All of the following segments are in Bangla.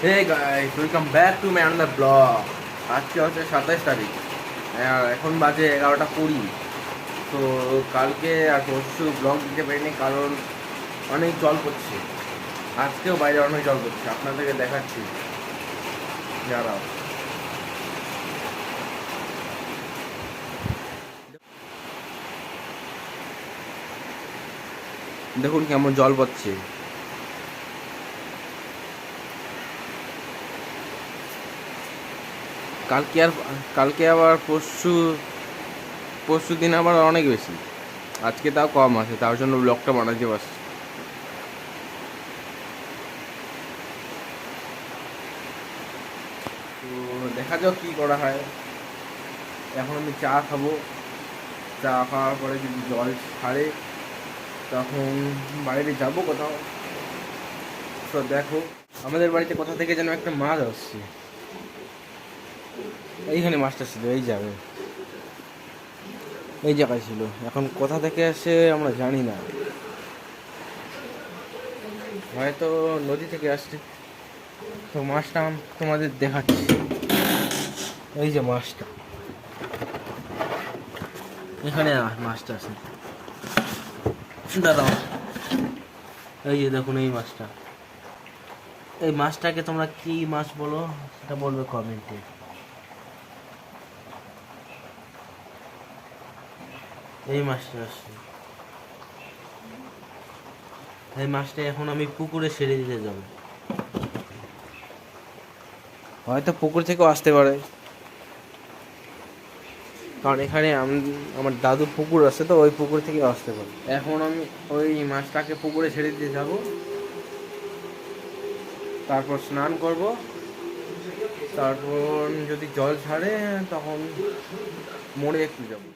Hey guys, welcome back to my another blog. আজকে হচ্ছে 27 তারিখ, এখন বাজে 11টা 20। তো কালকে আর পরশু ব্লগ দিতে পারিনি কারণ অনেক জল পড়ছে। আজকেও বাইরে অনেক জল পড়ছে, আপনাদেরকে দেখাচ্ছি। যারা দেখুন কেমন জল পড়ছে। কালকে আবার পরশু দিন আবার অনেক বেশি, আজকে তাও কম আছে, তার জন্য ব্লগটা বানাতে পারছি। তো দেখা যাক কী করা হয়। এখন আমি চা খাবো, চা খাওয়ার পরে যদি জল ছাড়ে তখন বাইরে যাবো কোথাও। তো দেখো, আমাদের বাড়িতে কোথা থেকে যেন একটা মাছ আসছে। এইখানে মাছটা ছিল, এই জায়গায় ছিল। এখন কোথা থেকে আসে আমরা জানি না, হয়তো নদী থেকে আসছে। তো মাছটা তোমাদের দেখাচ্ছি। এই যে মাছটা, এখানে মাছটা আছে দাদা। এই যে দেখুন এই মাছটা। এই মাছটাকে তোমরা কি মাছ বলো সেটা বলবে কমেন্টে। এই মাছটা আসছে, এই মাছটা এখন আমি পুকুরে ছেড়ে দিতে যাব। হয়তো পুকুর থেকেও আসতে পারে, কারণ এখানে আমার দাদুর পুকুর আছে, তো ওই পুকুর থেকে আসতে পারে। এখন আমি ওই মাছটাকে পুকুরে ছেড়ে দিতে যাব, তারপর স্নান করব, তারপর যদি জল ছাড়ে তখন মোড়ে একটু যাবো।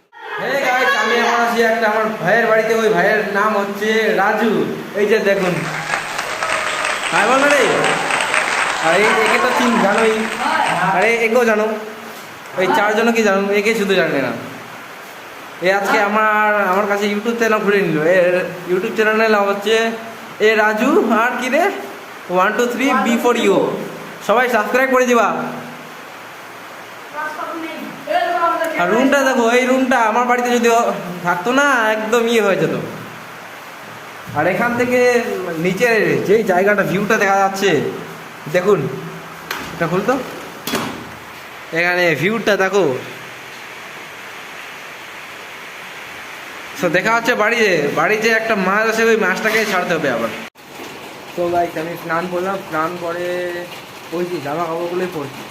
আমি এখন আছি একটা আমার ভাইয়ের বাড়িতে। ওই ভাইয়ের নাম হচ্ছে রাজু। এই যে দেখুন, ভাই বল রে। আর একে তো জানোই, আরে একেও জানো। ওই চারজনও কি জানো, একে শুধু জানে না। আজকে আমার কাছে ইউটিউব চ্যানেল খুলে নিল। এর ইউটিউব চ্যানেলের নাম হচ্ছে এ রাজু আর কি রে 1 2 3 B4U। সবাই সাবস্ক্রাইব করে দিবা। আর রুমটা দেখো, এই রুমটা আমার বাড়িতে যদি থাকতো না একদম হয়ে যেত। আর এখান থেকে নিচের যেই জায়গাটা ভিউটা দেখা যাচ্ছে দেখুন, এটা খুলতো, এখানে ভিউটা দেখো। তো দেখা হচ্ছে বাড়িতে একটা মাছ আছে, ওই মাছটাকে ছাড়তে হবে আবার। তো গাইস, আমি স্নান করলাম, স্নান করে ওই যে জামা কাপড়গুলোই পরছি।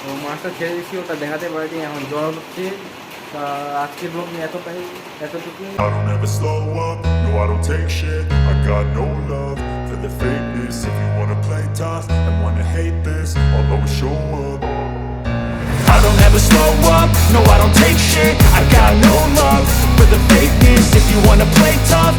তো মাছটা ছেড়ে দিচ্ছি, ওটা দেখাতে পারিনি, এখন জল হচ্ছে। তা আজকের ব্লগ নিয়ে এতটুকু। I don't ever slow up, no I don't take shit. I got no love for the fakeness. If you wanna play tough and wanna hate this, I'll always show up. I don't ever slow up, no I don't take shit. I got no love for the fakeness. If you wanna play tough